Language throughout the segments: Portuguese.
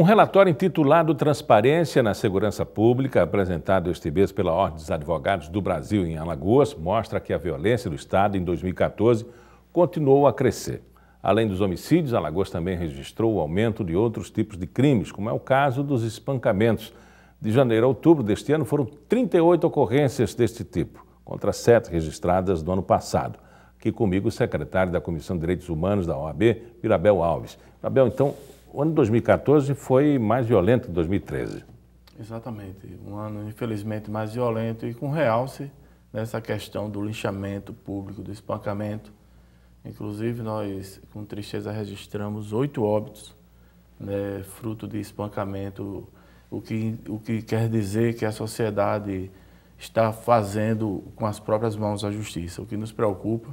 Um relatório intitulado Transparência na Segurança Pública, apresentado este mês pela Ordem dos Advogados do Brasil em Alagoas, mostra que a violência do Estado em 2014 continuou a crescer. Além dos homicídios, Alagoas também registrou o aumento de outros tipos de crimes, como é o caso dos espancamentos. De janeiro a outubro deste ano foram 38 ocorrências deste tipo, contra 7 registradas no ano passado. Aqui comigo o secretário da Comissão de Direitos Humanos da OAB, Mirabel Alves. Mirabel, então, o ano de 2014 foi mais violento que 2013. Exatamente, um ano infelizmente mais violento e com realce nessa questão do linchamento público, do espancamento. Inclusive nós, com tristeza, registramos 8 óbitos, né, fruto de espancamento, o que quer dizer que a sociedade está fazendo com as próprias mãos a justiça, o que nos preocupa,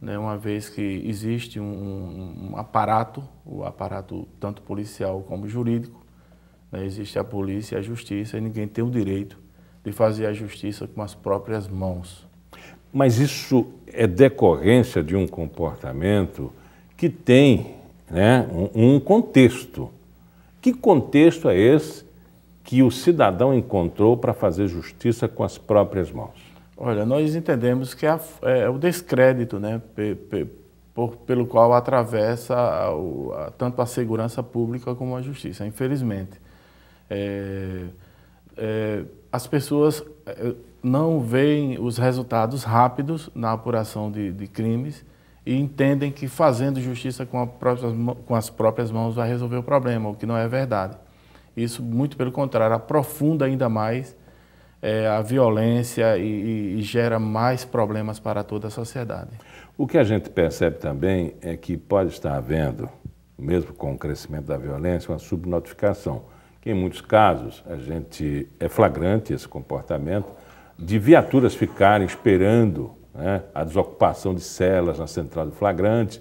né, uma vez que existe um aparato, o aparato tanto policial como jurídico, né, existe a polícia e a justiça e ninguém tem o direito de fazer a justiça com as próprias mãos. Mas isso é decorrência de um comportamento que tem, né, um contexto. Que contexto é esse que o cidadão encontrou para fazer justiça com as próprias mãos? Olha, nós entendemos que é o descrédito, né, pelo qual atravessa tanto a segurança pública como a justiça, infelizmente. As pessoas não veem os resultados rápidos na apuração de crimes e entendem que fazendo justiça com as próprias mãos vai resolver o problema, o que não é verdade. Isso, muito pelo contrário, aprofunda ainda mais a violência e gera mais problemas para toda a sociedade. O que a gente percebe também é que pode estar havendo, mesmo com o crescimento da violência, uma subnotificação, que em muitos casos a gente é flagrante esse comportamento de viaturas ficarem esperando, né, a desocupação de celas na central de flagrante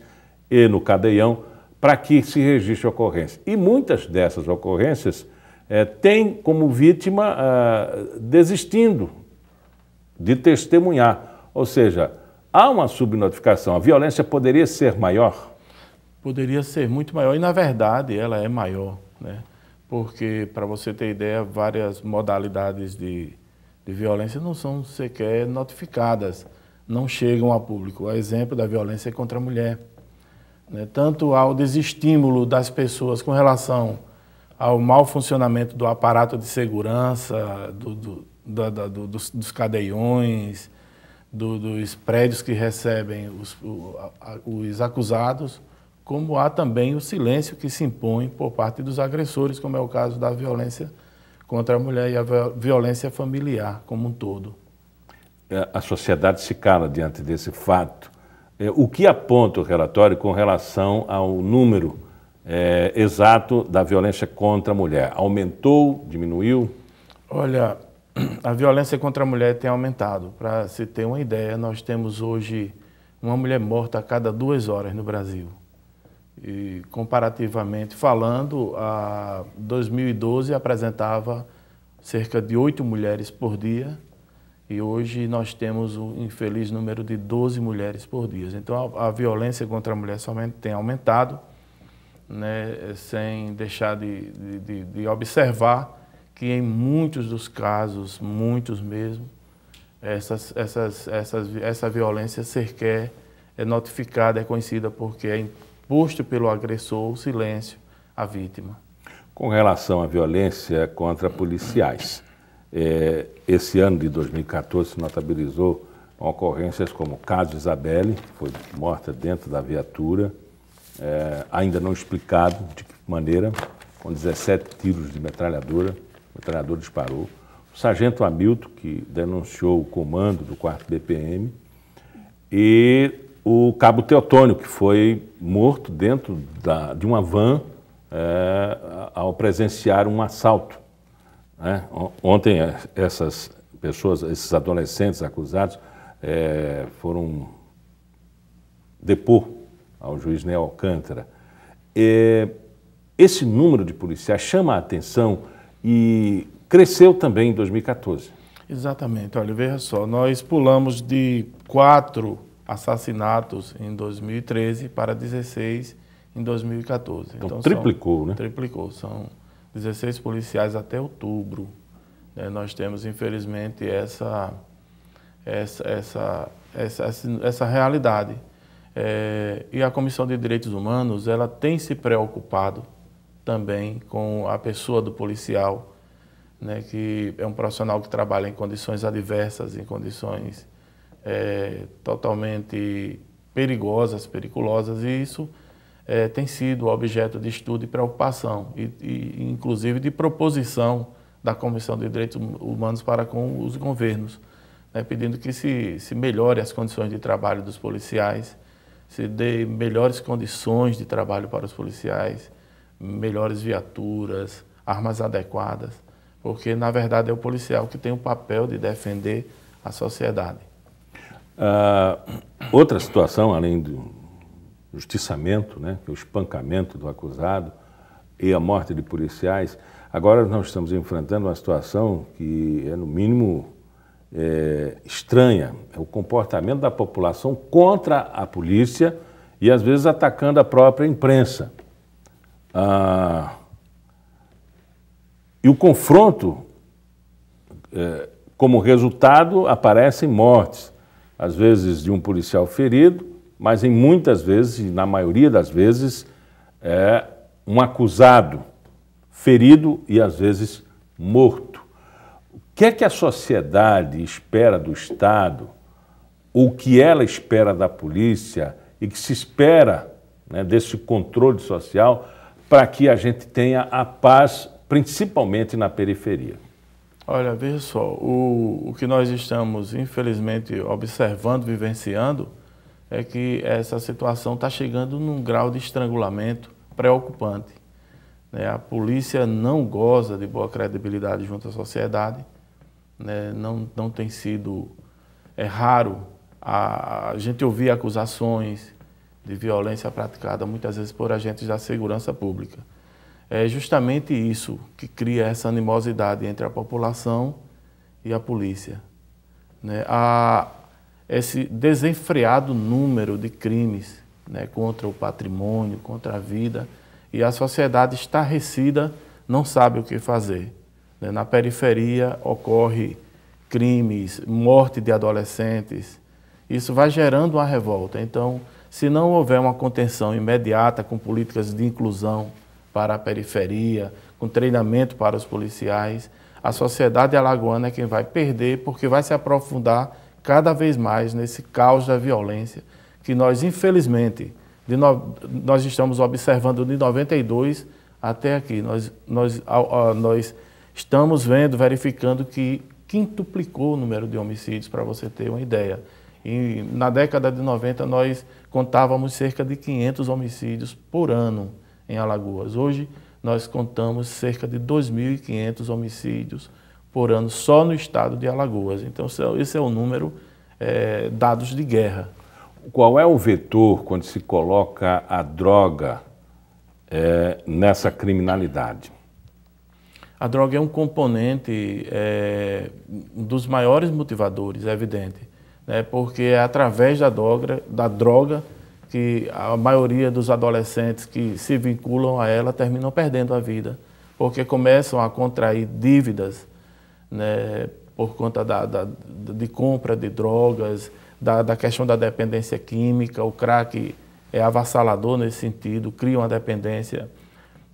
e no cadeião para que se registre a ocorrência. E muitas dessas ocorrências têm como vítima desistindo de testemunhar. Ou seja, há uma subnotificação. A violência poderia ser maior? Poderia ser muito maior e, na verdade, ela é maior, né? Porque, para você ter ideia, várias modalidades de violência não são sequer notificadas, não chegam a público. O exemplo da violência contra a mulher, né? Tanto ao desestímulo das pessoas com relação ao mau funcionamento do aparato de segurança, dos cadeiões, dos prédios que recebem os acusados, como há também o silêncio que se impõe por parte dos agressores, como é o caso da violência contra a mulher e a violência familiar como um todo. A sociedade se cala diante desse fato. O que aponta o relatório com relação ao número exato da violência contra a mulher? Aumentou, diminuiu? Olha, a violência contra a mulher tem aumentado. Para se ter uma ideia, nós temos hoje uma mulher morta a cada 2 horas no Brasil. E, comparativamente falando, a 2012 apresentava cerca de 8 mulheres por dia e hoje nós temos o infeliz número de 12 mulheres por dia. Então a violência contra a mulher somente tem aumentado, né, sem deixar de observar que em muitos dos casos, muitos mesmo, essa violência sequer é notificada, é conhecida porque é imposto pelo agressor o silêncio à vítima. Com relação à violência contra policiais, esse ano de 2014 se notabilizou ocorrências como o caso de Isabelle, que foi morta dentro da viatura, ainda não explicado de que maneira, com 17 tiros de metralhadora, o metralhador disparou. O sargento Hamilton, que denunciou o comando do 4º BPM, e o cabo Teotônio, que foi morto dentro de uma van ao presenciar um assalto, né? Ontem essas pessoas, esses adolescentes acusados, foram depor ao juiz Ney Alcântara. Esse número de policiais chama a atenção e cresceu também em 2014. Exatamente. Olha, veja só, nós pulamos de 4 assassinatos em 2013 para 16 em 2014. Então triplicou, né? Triplicou. São 16 policiais até outubro. Nós temos, infelizmente, essa realidade. E a Comissão de Direitos Humanos, ela tem se preocupado também com a pessoa do policial, né, que é um profissional que trabalha em condições adversas, em condições totalmente periculosas, e isso tem sido objeto de estudo e preocupação, e inclusive de proposição da Comissão de Direitos Humanos para com os governos, né, pedindo que se melhore as condições de trabalho dos policiais, se dê melhores condições de trabalho para os policiais, melhores viaturas, armas adequadas, porque, na verdade, é o policial que tem o papel de defender a sociedade. Outra situação, além do justiçamento, né, que é o espancamento do acusado e a morte de policiais, agora nós estamos enfrentando uma situação que é, no mínimo, estranha. É o comportamento da população contra a polícia e, às vezes, atacando a própria imprensa. E o confronto, como resultado, aparecem mortes, às vezes de um policial ferido, mas em muitas vezes, e na maioria das vezes, um acusado ferido e às vezes morto. O que é que a sociedade espera do Estado, ou o que ela espera da polícia e que se espera, né, desse controle social para que a gente tenha a paz, principalmente na periferia? Olha, veja só, o que nós estamos, infelizmente, observando, vivenciando, é que essa situação está chegando num grau de estrangulamento preocupante. A polícia não goza de boa credibilidade junto à sociedade, né? Não tem sido raro a gente ouvir acusações de violência praticada muitas vezes por agentes da segurança pública. É justamente isso que cria essa animosidade entre a população e a polícia, né? Esse desenfreado número de crimes, né, contra o patrimônio, contra a vida, e a sociedade estarrecida não sabe o que fazer, né? Na periferia ocorre crimes, morte de adolescentes, isso vai gerando uma revolta. Então, se não houver uma contenção imediata com políticas de inclusão para a periferia, com treinamento para os policiais, a sociedade alagoana é quem vai perder, porque vai se aprofundar cada vez mais nesse caos da violência que nós, infelizmente, nós estamos observando de 92 até aqui. Nós estamos verificando que quintuplicou o número de homicídios, para você ter uma ideia. E na década de 90 nós contávamos cerca de 500 homicídios por ano em Alagoas. Hoje nós contamos cerca de 2.500 homicídios por ano só no estado de Alagoas. Então esse é o número, dados de guerra. Qual é o vetor quando se coloca a droga nessa criminalidade? A droga é um componente, um dos maiores motivadores, é evidente, né? Porque é através da droga que a maioria dos adolescentes que se vinculam a ela terminam perdendo a vida, porque começam a contrair dívidas, né, por conta de compra de drogas, da questão da dependência química. O crack é avassalador nesse sentido, cria uma dependência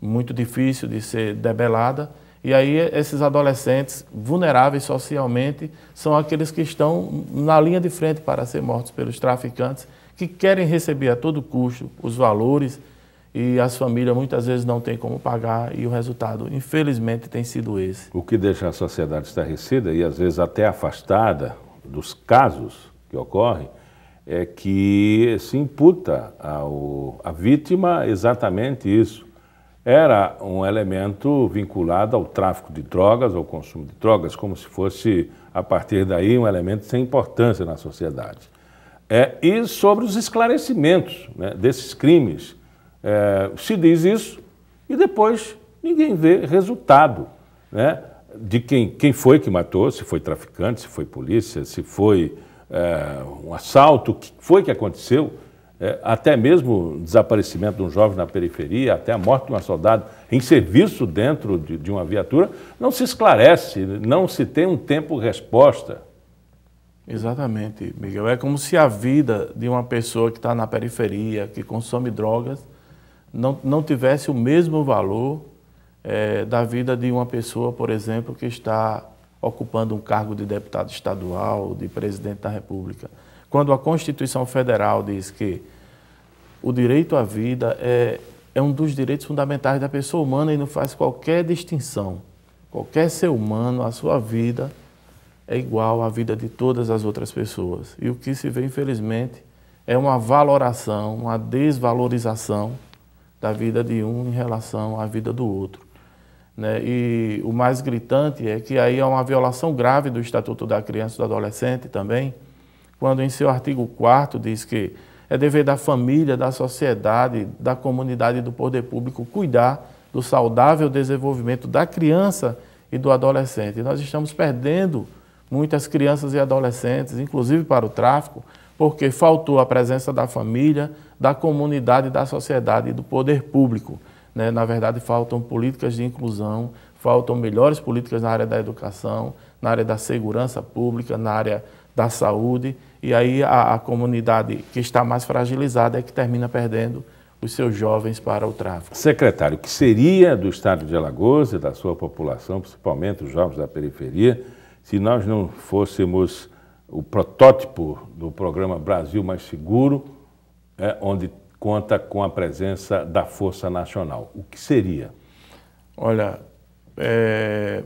muito difícil de ser debelada. E aí esses adolescentes vulneráveis socialmente são aqueles que estão na linha de frente para ser mortos pelos traficantes, que querem receber a todo custo os valores, e as famílias muitas vezes não têm como pagar, e o resultado, infelizmente, tem sido esse. O que deixa a sociedade estarrecida e às vezes até afastada dos casos que ocorrem é que se imputa à vítima exatamente isso. Era um elemento vinculado ao tráfico de drogas, ao consumo de drogas, como se fosse, a partir daí, um elemento sem importância na sociedade. E sobre os esclarecimentos, né, desses crimes, se diz isso e depois ninguém vê resultado, né, de quem foi que matou, se foi traficante, se foi polícia, se foi um assalto, o que foi que aconteceu. até mesmo o desaparecimento de um jovem na periferia, até a morte de um soldado em serviço dentro de uma viatura, não se esclarece, não se tem um tempo-resposta. Exatamente, Miguel. É como se a vida de uma pessoa que está na periferia, que consome drogas, não tivesse o mesmo valor da vida de uma pessoa, por exemplo, que está ocupando um cargo de deputado estadual, de presidente da República. Quando a Constituição Federal diz que o direito à vida é um dos direitos fundamentais da pessoa humana e não faz qualquer distinção. Qualquer ser humano, a sua vida é igual à vida de todas as outras pessoas. E o que se vê, infelizmente, é uma valoração, uma desvalorização da vida de um em relação à vida do outro, né? E o mais gritante é que aí é uma violação grave do Estatuto da Criança e do Adolescente também, quando em seu artigo 4º diz que é dever da família, da sociedade, da comunidade e do poder público cuidar do saudável desenvolvimento da criança e do adolescente. E nós estamos perdendo muitas crianças e adolescentes, inclusive para o tráfico, porque faltou a presença da família, da comunidade, da sociedade e do poder público, né? Na verdade, faltam políticas de inclusão, faltam melhores políticas na área da educação, na área da segurança pública, na área da saúde, e aí a comunidade que está mais fragilizada é que termina perdendo os seus jovens para o tráfico. Secretário, o que seria do estado de Alagoas e da sua população, principalmente os jovens da periferia, se nós não fôssemos o protótipo do programa Brasil Mais Seguro, onde conta com a presença da Força Nacional? O que seria? Olha,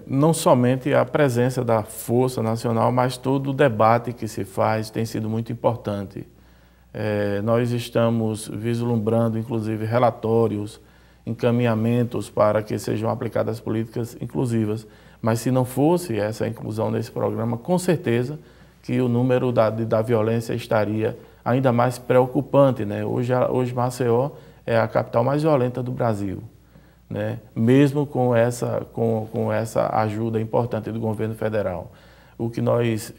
não somente a presença da Força Nacional, mas todo o debate que se faz tem sido muito importante. Nós estamos vislumbrando, inclusive, relatórios, encaminhamentos para que sejam aplicadas políticas inclusivas. Mas se não fosse essa inclusão nesse programa, com certeza que o número da violência estaria ainda mais preocupante, né? Hoje Maceió é a capital mais violenta do Brasil, né? Mesmo com essa ajuda importante do governo federal. O que nós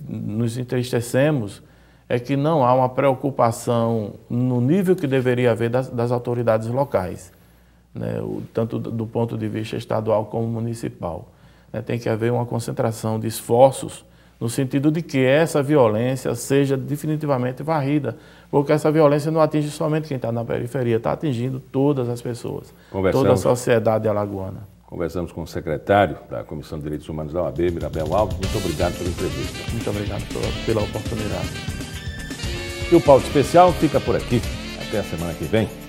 nos entristecemos é que não há uma preocupação no nível que deveria haver das autoridades locais, né? Tanto do ponto de vista estadual como municipal. Tem que haver uma concentração de esforços no sentido de que essa violência seja definitivamente varrida, porque essa violência não atinge somente quem está na periferia, está atingindo todas as pessoas, toda a sociedade alagoana. Conversamos com o secretário da Comissão de Direitos Humanos da OAB, Mirabel Alves. Muito obrigado pela entrevista. Muito obrigado pela oportunidade. E o Pauta Especial fica por aqui. Até a semana que vem.